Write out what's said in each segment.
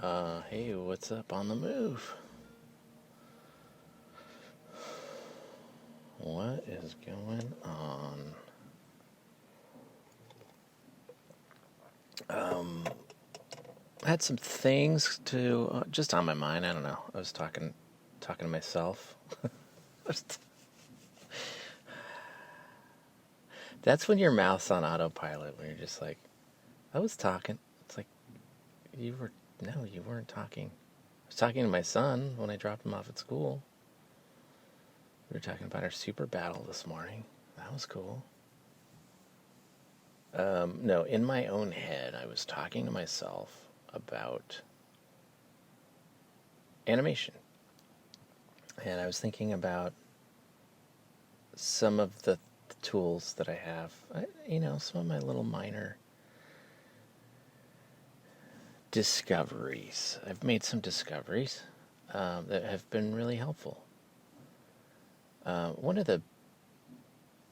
Hey, what's up on the move? What is going on? I had some things to just on my mind. I don't know. I was talking to myself. That's when your mouth's on autopilot. When you're just like, I was talking. It's like you were. No, you weren't talking. I was talking to my son when I dropped him off at school. We were talking about our super battle this morning. That was cool. No, in my own head, I was talking to myself about animation. And I was thinking about some of the tools that I have. Some of my little minor discoveries. I've made some discoveries that have been really helpful. One of the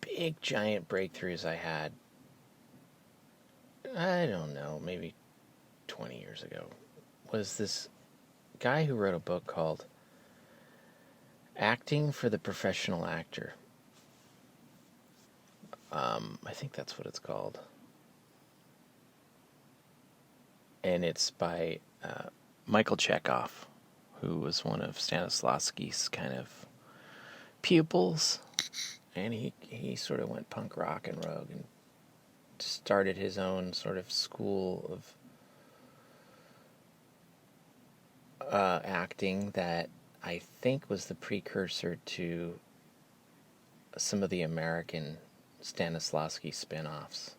big, giant breakthroughs I had, I don't know, maybe 20 years ago, was this guy who wrote a book called Acting for the Professional Actor. I think that's what it's called. And it's by Michael Chekhov, who was one of Stanislavski's kind of pupils. And he sort of went punk rock and rogue and started his own sort of school of acting that I think was the precursor to some of the American Stanislavski spin-offs.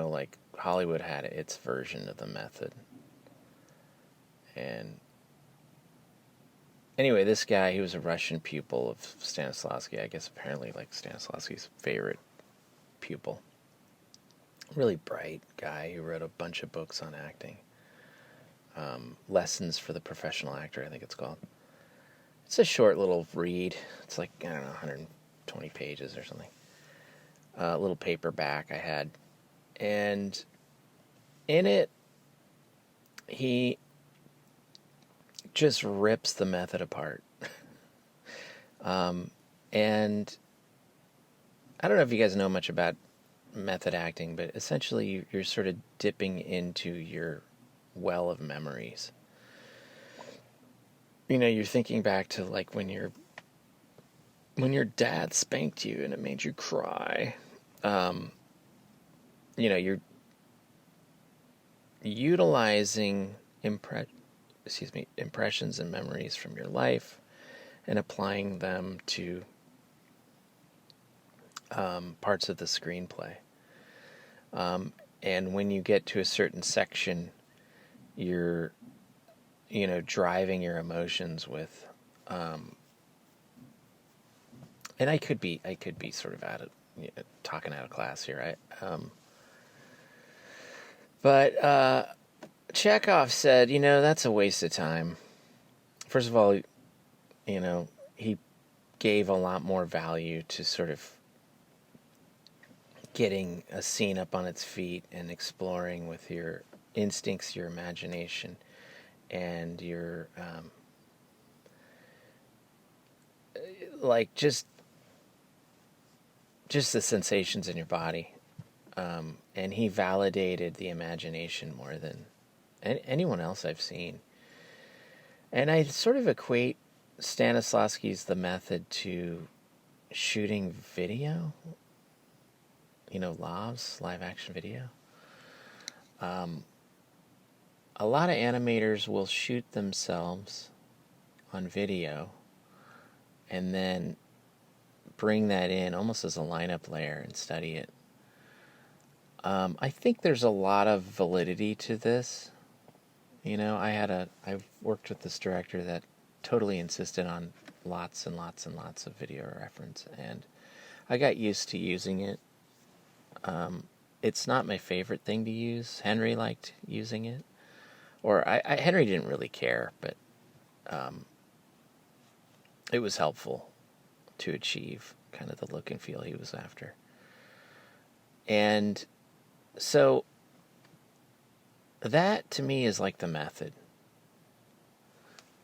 Like Hollywood had its version of the method. And anyway, this guy, he was a Russian pupil of Stanislavski. I guess apparently like Stanislavski's favorite pupil. Really bright guy who wrote a bunch of books on acting. Lessons for the Professional Actor, I think it's called. It's a short little read. It's like, 120 pages or something. A little paperback I had. And in it, he just rips the method apart. And I don't know if you guys know much about method acting, but essentially you're sort of dipping into your well of memories. You're thinking back to like when your dad spanked you and it made you cry. You're utilizing impressions and memories from your life and applying them to parts of the screenplay. And when you get to a certain section, you're, driving your emotions with, and I could be sort of talking out of class here. But Chekhov said, that's a waste of time. First of all, he gave a lot more value to sort of getting a scene up on its feet and exploring with your instincts, your imagination, and your just the sensations in your body. And he validated the imagination more than anyone else I've seen. And I sort of equate Stanislavski's The Method to shooting video, live action video. A lot of animators will shoot themselves on video and then bring that in almost as a lineup layer and study it. I think there's a lot of validity to this. I worked with this director that totally insisted on lots and lots and lots of video reference, and I got used to using it. It's not my favorite thing to use. Henry liked using it. Or Henry didn't really care, but it was helpful to achieve kind of the look and feel he was after. And so that to me is like the method.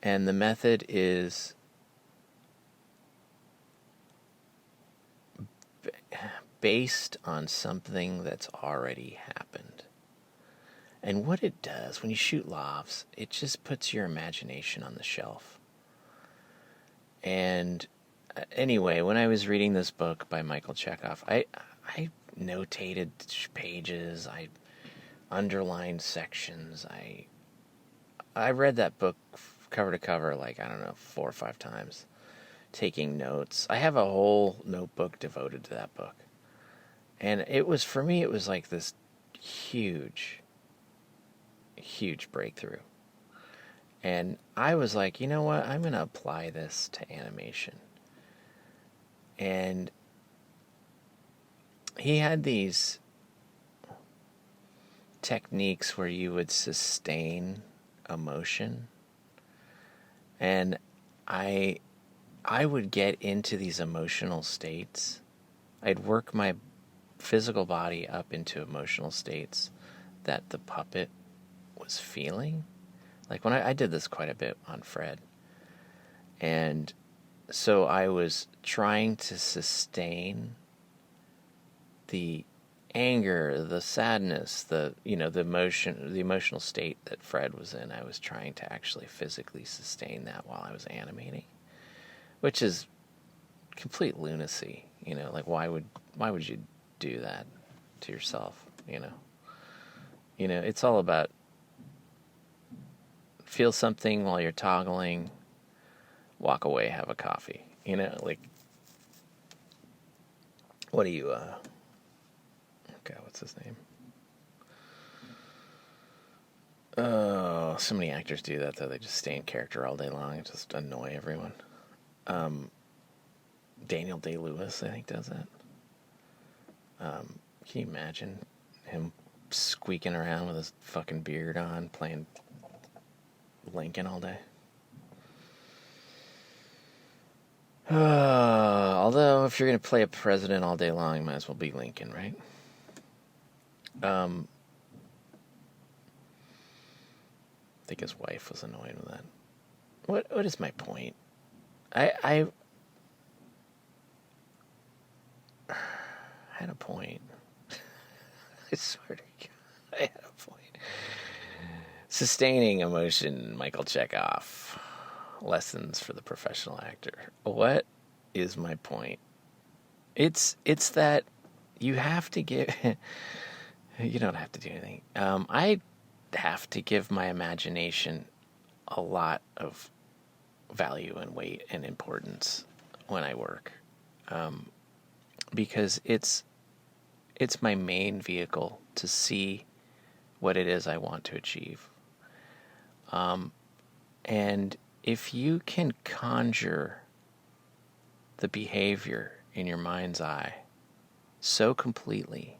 And the method is based on something that's already happened. And what it does when you shoot lavs, it just puts your imagination on the shelf. And anyway, when I was reading this book by Michael Chekhov, I notated pages, I underlined sections. I read that book cover to cover like, I don't know, 4 or 5 times, taking notes. I have a whole notebook devoted to that book. And it was, for me, it was like this huge breakthrough. And I was like, you know what? I'm going to apply this to animation. And he had these techniques where you would sustain emotion. And I would get into these emotional states. I'd work my physical body up into emotional states that the puppet was feeling. Like when I did this quite a bit on Fred. And so I was trying to sustain the anger, the sadness, the emotional state that Fred was in. I was trying to actually physically sustain that while I was animating, which is complete lunacy. Like why would you do that to yourself? It's all about feel something while you're toggling, walk away, have a coffee. Like, what do you, okay, what's his name? Oh, so many actors do that, though. They just stay in character all day long and just annoy everyone. Daniel Day-Lewis, I think, does that. Can you imagine him squeaking around with his fucking beard on, playing Lincoln all day? Although, if you're going to play a president all day long, you might as well be Lincoln, right? I think his wife was annoyed with that. What is my point? I had a point. I swear to God, I had a point. Sustaining emotion, Michael Chekhov. Lessons for the professional actor. What is my point? It's that you have to give... You don't have to do anything. I have to give my imagination a lot of value and weight and importance when I work. Because it's my main vehicle to see what it is I want to achieve. And if you can conjure the behavior in your mind's eye so completely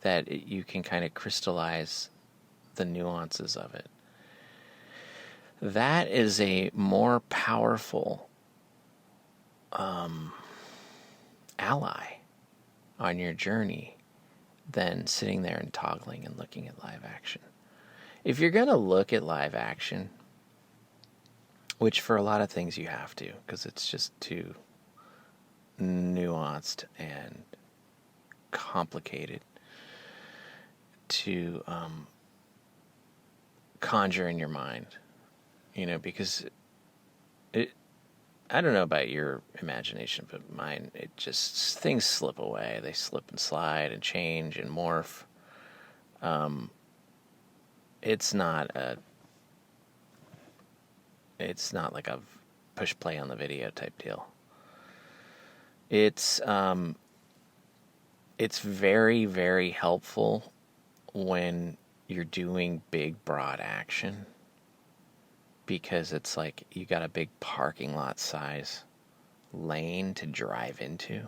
that you can kind of crystallize the nuances of it, that is a more powerful ally on your journey than sitting there and toggling and looking at live action. If you're going to look at live action, which for a lot of things you have to, because it's just too nuanced and complicated to conjure in your mind, because I don't know about your imagination, but mine, things slip away. They slip and slide and change and morph. It's not like a push play on the video type deal. It's very, very helpful when you're doing big, broad action, because it's like you got a big parking lot size lane to drive into.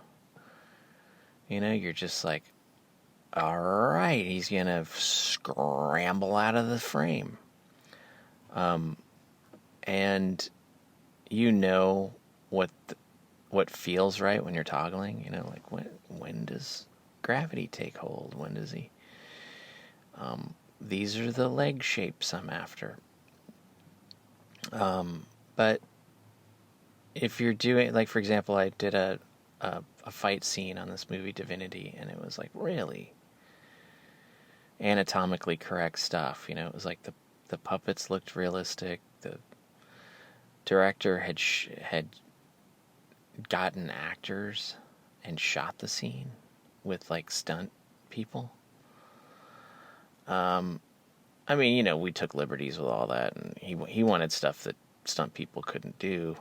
You're just like, all right, he's going to scramble out of the frame. And what feels right when you're toggling, like when does gravity take hold? When does he these are the leg shapes I'm after. But if you're doing, like, for example, I did a fight scene on this movie Divinity, and it was like really anatomically correct stuff. It was like the puppets looked realistic. The director had gotten actors and shot the scene with like stunt people. I mean, we took liberties with all that, and he wanted stuff that stunt people couldn't do.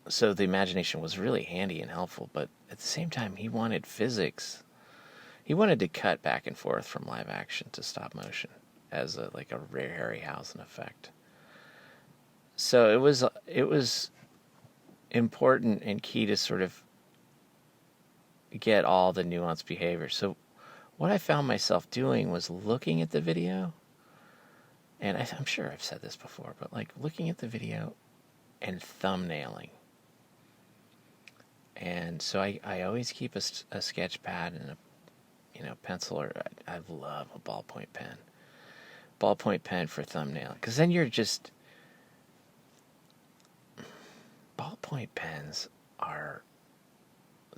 So the imagination was really handy and helpful, but at the same time, he wanted physics. He wanted to cut back and forth from live action to stop motion as a Harryhausen effect. So it was important and key to sort of get all the nuanced behavior. So what I found myself doing was looking at the video, and I'm sure I've said this before, but like looking at the video and thumbnailing. And so I always keep a sketch pad and a pencil, or I love a ballpoint pen. Ballpoint pen for thumbnail, because then ballpoint pens are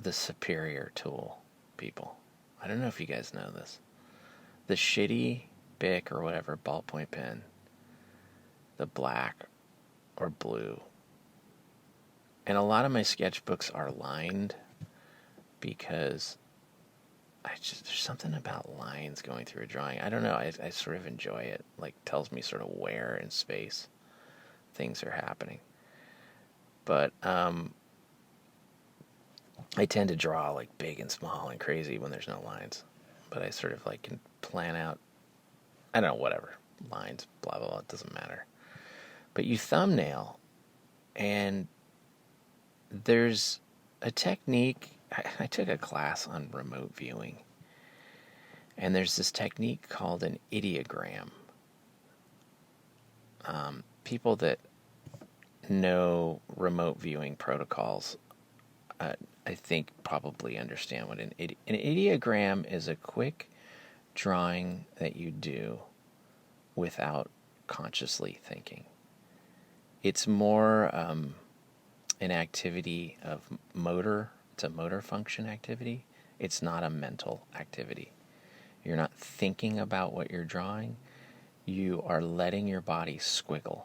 the superior tool, people. I don't know if you guys know this. The shitty Bic or whatever ballpoint pen, the black or blue, and a lot of my sketchbooks are lined because there's something about lines going through a drawing. I don't know. I sort of enjoy it. Like, tells me sort of where in space things are happening. But I tend to draw like big and small and crazy when there's no lines. But I sort of like can plan out, I don't know, whatever. Lines, blah, blah, blah, it doesn't matter. But you thumbnail, and there's a technique. I took a class on remote viewing, and there's this technique called an ideogram. People that know remote viewing protocols, I think, probably understand what an ideogram is. A quick drawing that you do without consciously thinking. It's more an activity of motor. It's a motor function activity. It's not a mental activity. You're not thinking about what you're drawing. You are letting your body squiggle.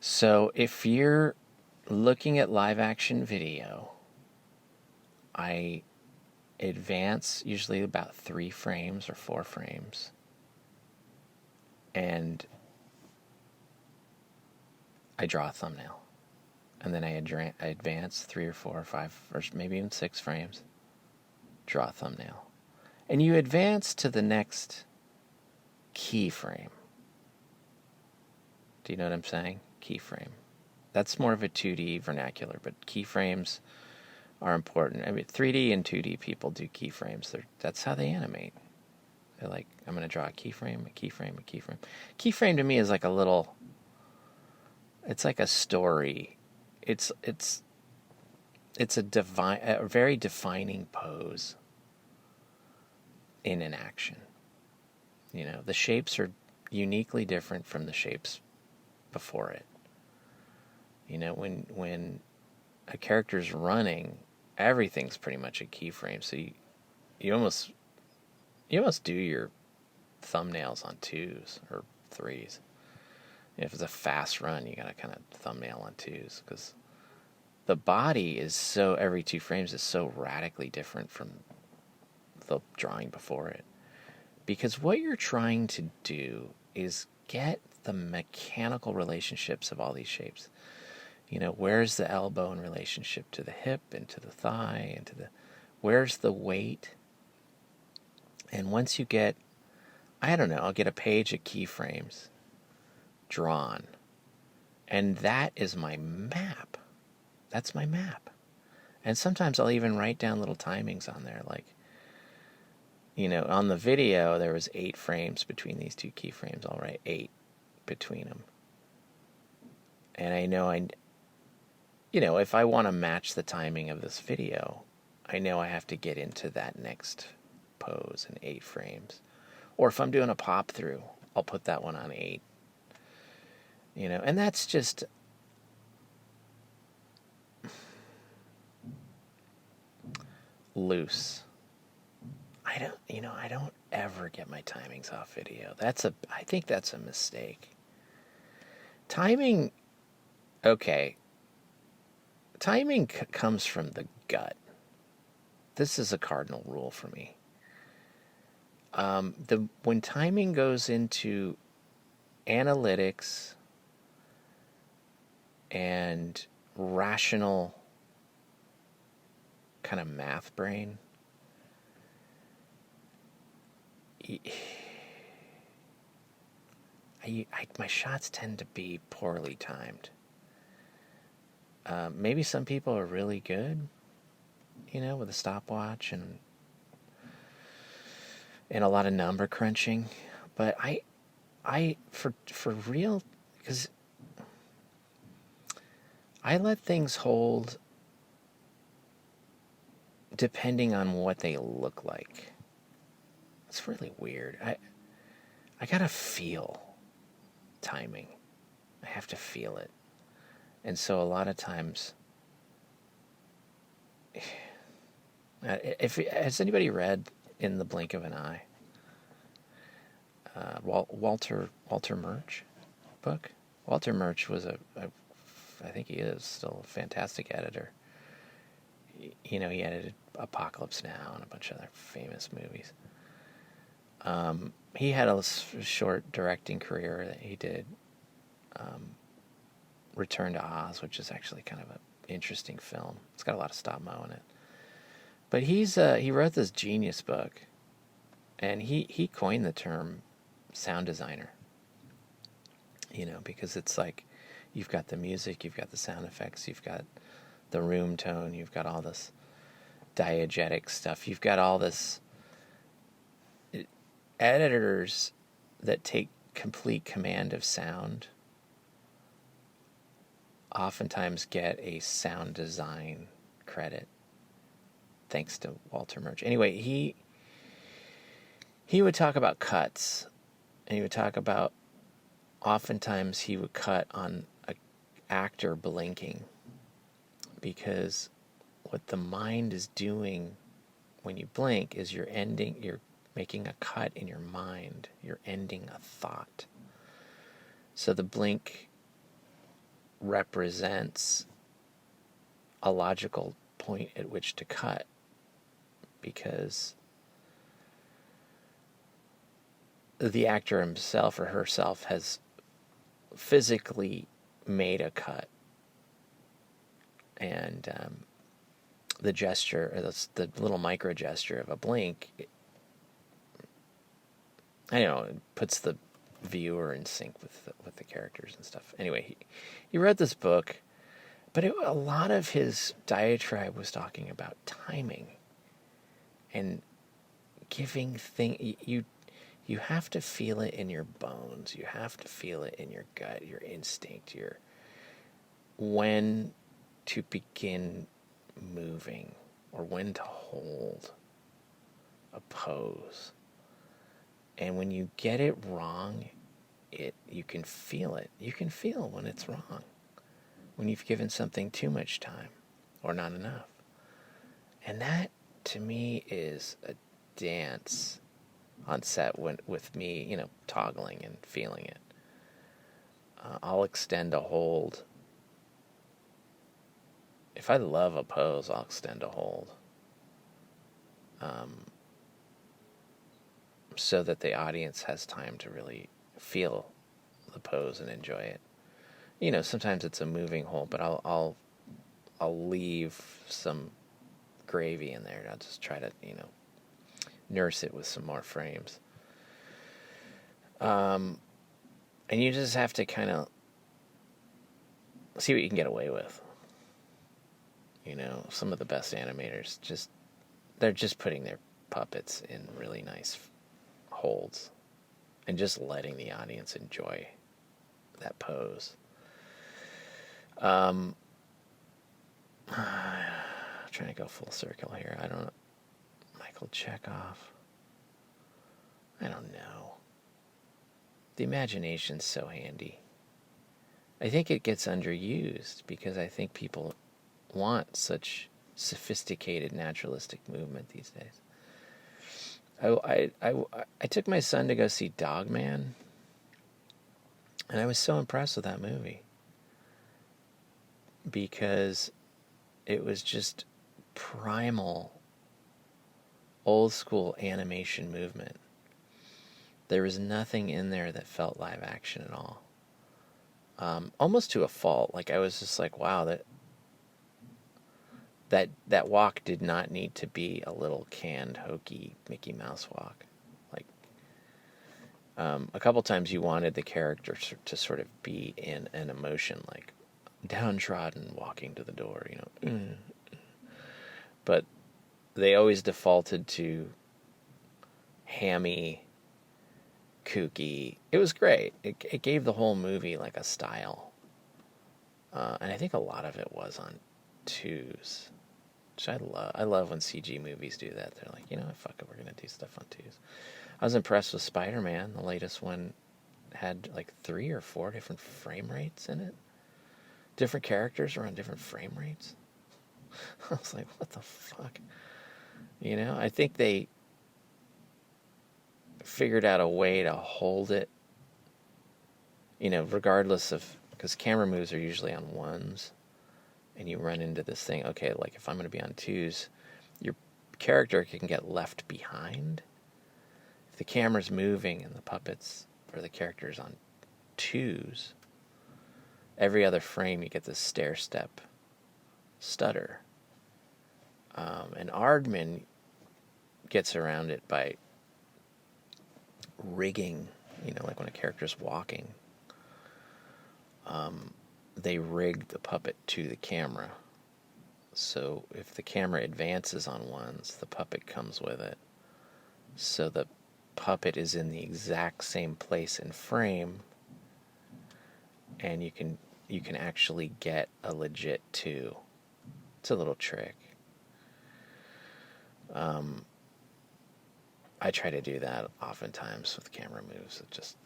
So if you're looking at live action video, I advance usually about 3 frames or 4 frames, and I draw a thumbnail. And then I advance 3 or 4 or 5 or maybe even 6 frames, draw a thumbnail. And you advance to the next keyframe. Do you know what I'm saying? Keyframe. That's more of a 2D vernacular, but keyframes are important. I mean, 3D and 2D people do keyframes. That's how they animate. They're like, I'm going to draw a keyframe, a keyframe, a keyframe. Keyframe to me is like it's like a story. It's a very defining pose in an action. The shapes are uniquely different from the shapes before it. When a character's running, everything's pretty much a keyframe. So you almost do your thumbnails on 2s or 3s. If it's a fast run, you gotta kind of thumbnail on 2s, because the body is every 2 frames is so radically different from the drawing before it. Because what you're trying to do is get the mechanical relationships of all these shapes. Where's the elbow in relationship to the hip and to the thigh and where's the weight? And once you get, I don't know, I'll get a page of keyframes drawn, and that is my map. That's my map. And sometimes I'll even write down little timings on there, like, on the video there was 8 frames between these 2 keyframes. I'll write 8 between them. And I know if I want to match the timing of this video, I know I have to get into that next pose in 8 frames. Or if I'm doing a pop through, I'll put that one on 8. And that's just loose. I don't ever get my timings off video. I think that's a mistake. Timing, okay. Timing comes from the gut. This is a cardinal rule for me. When timing goes into analytics and rational kind of math brain, my shots tend to be poorly timed. Maybe some people are really good, with a stopwatch and a lot of number crunching, but I for real, because I let things hold depending on what they look like. It's really weird. I gotta feel timing. I have to feel it. And so a lot of times, has anybody read In the Blink of an Eye? Walter Murch book? Walter Murch was I think he is still a fantastic editor. He edited Apocalypse Now and a bunch of other famous movies. He had a short directing career that he did. Return to Oz, which is actually kind of an interesting film. It's got a lot of stop-mo in it. But he wrote this genius book, and he coined the term sound designer. Because it's like you've got the music, you've got the sound effects, you've got the room tone, you've got all this diegetic stuff, you've got all this. Editors that take complete command of sound oftentimes get a sound design credit, thanks to Walter Murch. Anyway, he would talk about cuts, and he would talk about, oftentimes he would cut on an actor blinking, because what the mind is doing when you blink is you're making a cut in your mind. You're ending a thought. So the blink represents a logical point at which to cut, because the actor himself or herself has physically made a cut, and the gesture, or the little micro gesture of a blink, it puts the viewer in sync with the characters and stuff. Anyway, he read this book, but a lot of his diatribe was talking about timing and giving you have to feel it in your bones. You have to feel it in your gut, your instinct, when to begin moving or when to hold a pose. And when you get it wrong, you can feel it. You can feel when it's wrong, when you've given something too much time or not enough. And that, to me, is a dance on set with me, toggling and feeling it. I'll extend a hold. If I love a pose, I'll extend a hold. So that the audience has time to really feel the pose and enjoy it. Sometimes it's a moving hold, but I'll leave some gravy in there. I'll just try to, nurse it with some more frames. And you just have to kind of see what you can get away with. Some of the best animators they're just putting their puppets in really nice holds and just letting the audience enjoy that pose. Trying to go full circle here. I don't know. Michael Chekhov. I don't know. The imagination's so handy. I think it gets underused because I think people want such sophisticated naturalistic movement these days. I took my son to go see Dogman, and I was so impressed with that movie because it was just primal, old school animation movement. There was nothing in there that felt live action at all. Almost to a fault. Like, I was just like, wow, that walk did not need to be a little canned, hokey Mickey Mouse walk. Like, a couple times you wanted the character to sort of be in an emotion, like downtrodden walking to the door, But they always defaulted to hammy, kooky. It was great. It gave the whole movie like a style. And I think a lot of it was on twos, which I love. I love when CG movies do that. They're like, fuck it, we're going to do stuff on twos. I was impressed with Spider-Man. The latest one had like 3 or 4 different frame rates in it. Different characters were on different frame rates. I was like, what the fuck? I think they figured out a way to hold it, regardless of, because camera moves are usually on ones, and you run into this thing, okay, like if I'm going to be on twos, your character can get left behind. If the camera's moving and the puppets or the character's on twos, every other frame you get this stair-step stutter. And Aardman gets around it by rigging, like when a character's walking, they rig the puppet to the camera. So if the camera advances on ones, the puppet comes with it. So the puppet is in the exact same place and frame, and you can actually get a legit 2. It's a little trick. I try to do that oftentimes with camera moves. Just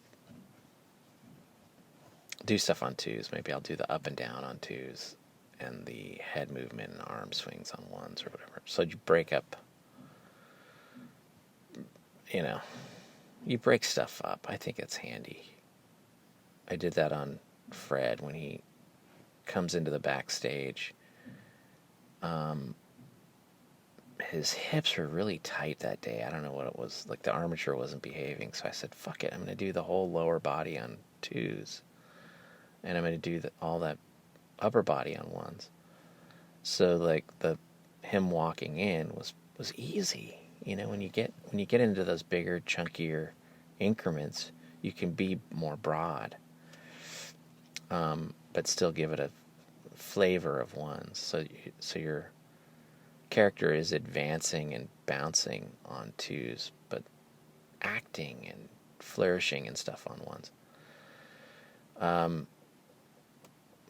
do stuff on twos. Maybe I'll do the up and down on twos and the head movement and arm swings on ones or whatever. So you break up, you break stuff up. I think it's handy. I did that on Fred when he comes into the backstage. His hips were really tight that day. I don't know what it was. Like, the armature wasn't behaving. So I said, fuck it. I'm going to do the whole lower body on twos. And I'm going to do all that upper body on ones. So, like, him walking in was easy. When you get into those bigger, chunkier increments, you can be more broad. But still give it a flavor of ones. So your character is advancing and bouncing on twos, but acting and flourishing and stuff on ones.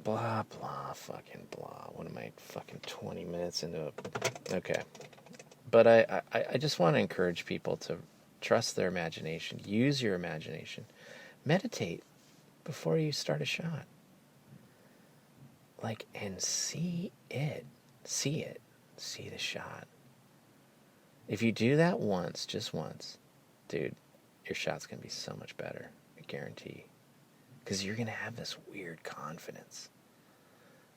Blah, blah, fucking blah. What am I, fucking 20 minutes into it? Okay. But I just want to encourage people to trust their imagination. Use your imagination. Meditate before you start a shot. And see it. See it. See the shot. If you do that once, just once, dude, your shot's going to be so much better. I guarantee. Because you're going to have this weird confidence.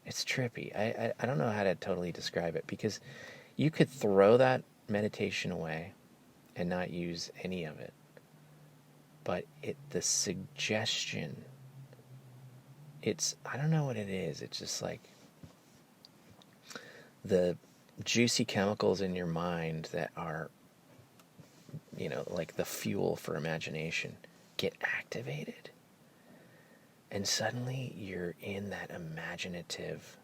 It's trippy. I don't know how to totally describe it, because you could throw that meditation away and not use any of it. But the suggestion, I don't know what it is. It's just like the juicy chemicals in your mind that are, like the fuel for imagination, get activated. And suddenly you're in that imaginative,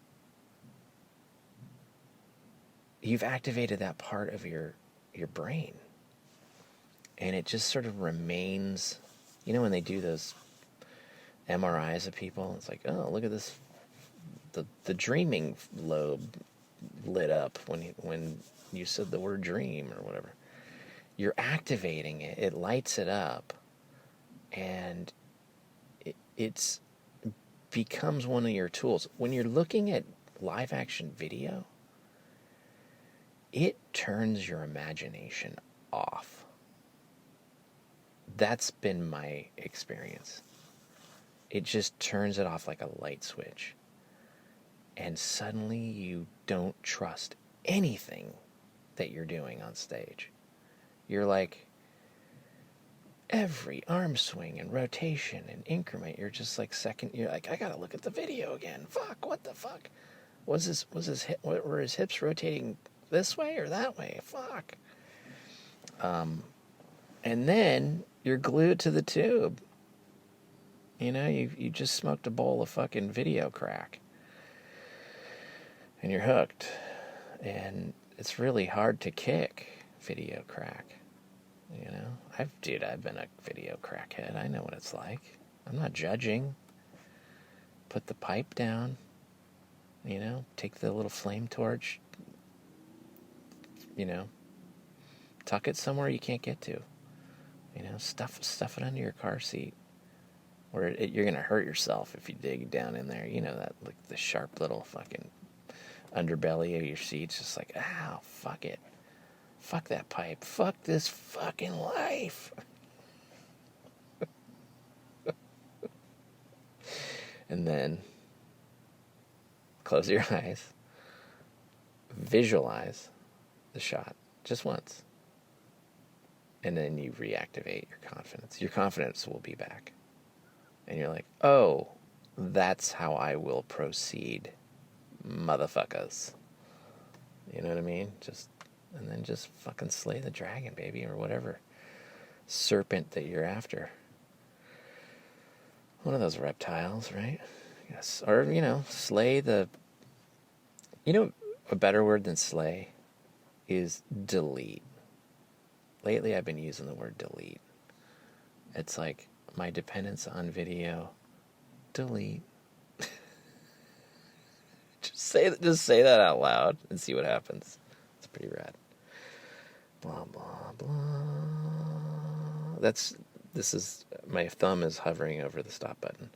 you've activated that part of your brain. And it just sort of remains, when they do those MRIs of people, it's like, oh, look at this, the dreaming lobe lit up when you said the word dream or whatever. you're activating it. It lights it up, and it's becomes one of your tools. When you're looking at live action video, it turns your imagination off. That's been my experience. It just turns it off like a light switch. And suddenly you don't trust anything that you're doing on stage. You're like, every arm swing and rotation and increment, you're just like you're like, I gotta look at the video again. Fuck, what the fuck? Were his hips rotating this way or that way? Fuck. And then you're glued to the tube. You know, you just smoked a bowl of fucking video crack. And you're hooked. And it's really hard to kick video crack. You know, I've been a video crackhead. I know what it's like. I'm not judging. Put the pipe down. You know, take the little flame torch. You know, tuck it somewhere you can't get to. You know, stuff it under your car seat. Or you're going to hurt yourself if you dig down in there. You know, that, like, the sharp little fucking underbelly of your seat's just like, ow, fuck it. Fuck that pipe. Fuck this fucking life. And then close your eyes. Visualize the shot just once. And then you reactivate your confidence. Your confidence will be back. And you're like, oh, that's how I will proceed, motherfuckers. You know what I mean? And then just fucking slay the dragon, baby, or whatever serpent that you're after. One of those reptiles, right? Yes. Or, you know, slay the... You know, a better word than slay is delete. Lately, I've been using the word delete. It's like my dependence on video. Delete. Just say that out loud and see what happens. It's pretty rad. Blah blah blah. My thumb is hovering over the stop button.